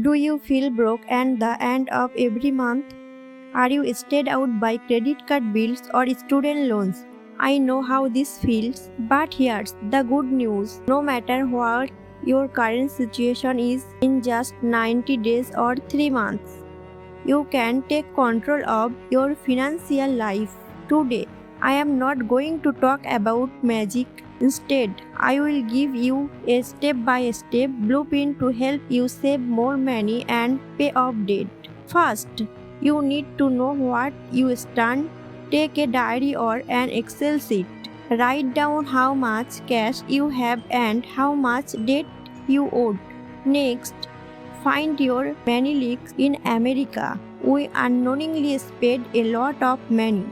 Do you feel broke at the end of every month? Are you stressed out by credit card bills or student loans? I know how this feels, but here's the good news. No matter what your current situation is, in just 90 days or 3 months, you can take control of your financial life. Today, I am not going to talk about magic. Instead, I will give you a step-by-step blueprint to help you save more money and pay off debt. First, you need to know what you stand. Take a diary or an Excel sheet. Write down how much cash you have and how much debt you owe. Next, find your money leaks. In America, we unknowingly spend a lot of money,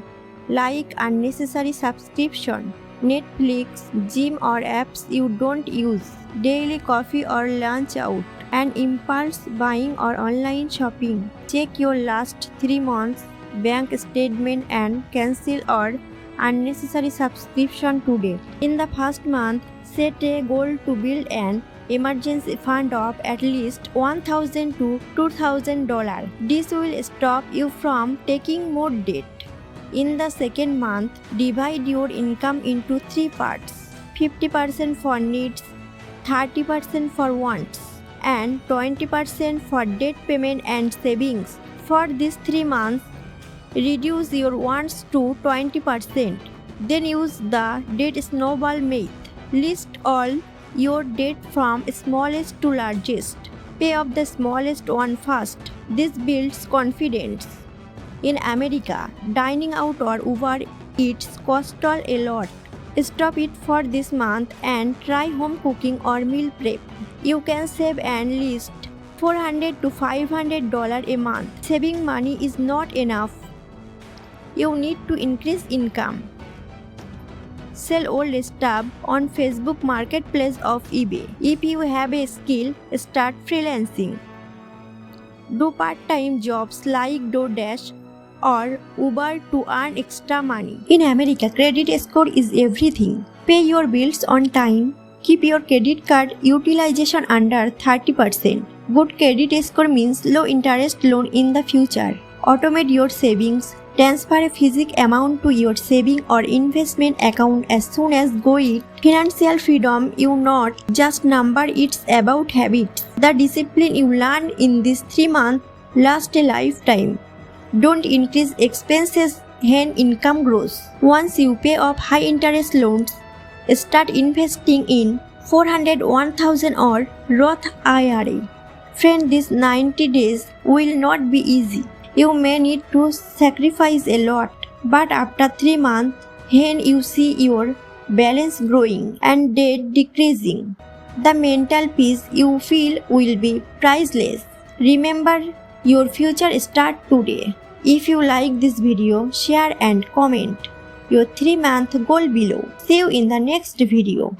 like unnecessary subscription, Netflix, gym or apps you don't use, daily coffee or lunch out, and impulse buying or online shopping. Check your last 3 months bank statement and cancel or unnecessary subscription today. In the first month, set a goal to build an emergency fund of at least $1,000 to $2,000. This will stop you from taking more debt. In the second month, divide your income into 3 parts: 50% for needs, 30% for wants, and 20% for debt payment and savings. For these 3 months, reduce your wants to 20%. Then use the debt snowball method. List all your debt from smallest to largest. Pay off the smallest one first. This builds confidence. In America, dining out or Uber Eats costs a lot. Stop it for this month and try home cooking or meal prep. You can save at least $400 to $500 a month. Saving money is not enough. You need to increase income. Sell old stuff on Facebook Marketplace of eBay. If you have a skill, start freelancing. Do part-time jobs like DoorDash or Uber to earn extra money. In America, credit score is everything. Pay your bills on time. Keep your credit card utilization under 30%. Good credit score means low interest loan in the future. Automate your savings. Transfer a physical amount to your saving or investment account as soon as go it. Financial freedom, you not just number, it's about habits. The discipline you learn in these 3 months lasts a lifetime. Don't increase expenses when income grows. Once you pay off high interest loans, start investing in 400, 1000 or Roth IRA. Friend, these 90 days will not be easy. You may need to sacrifice a lot, but after 3 months, when you see your balance growing and debt decreasing, the mental peace you feel will be priceless. Remember, your future starts today. If you like this video, share and comment your 3-month goal below. See you in the next video.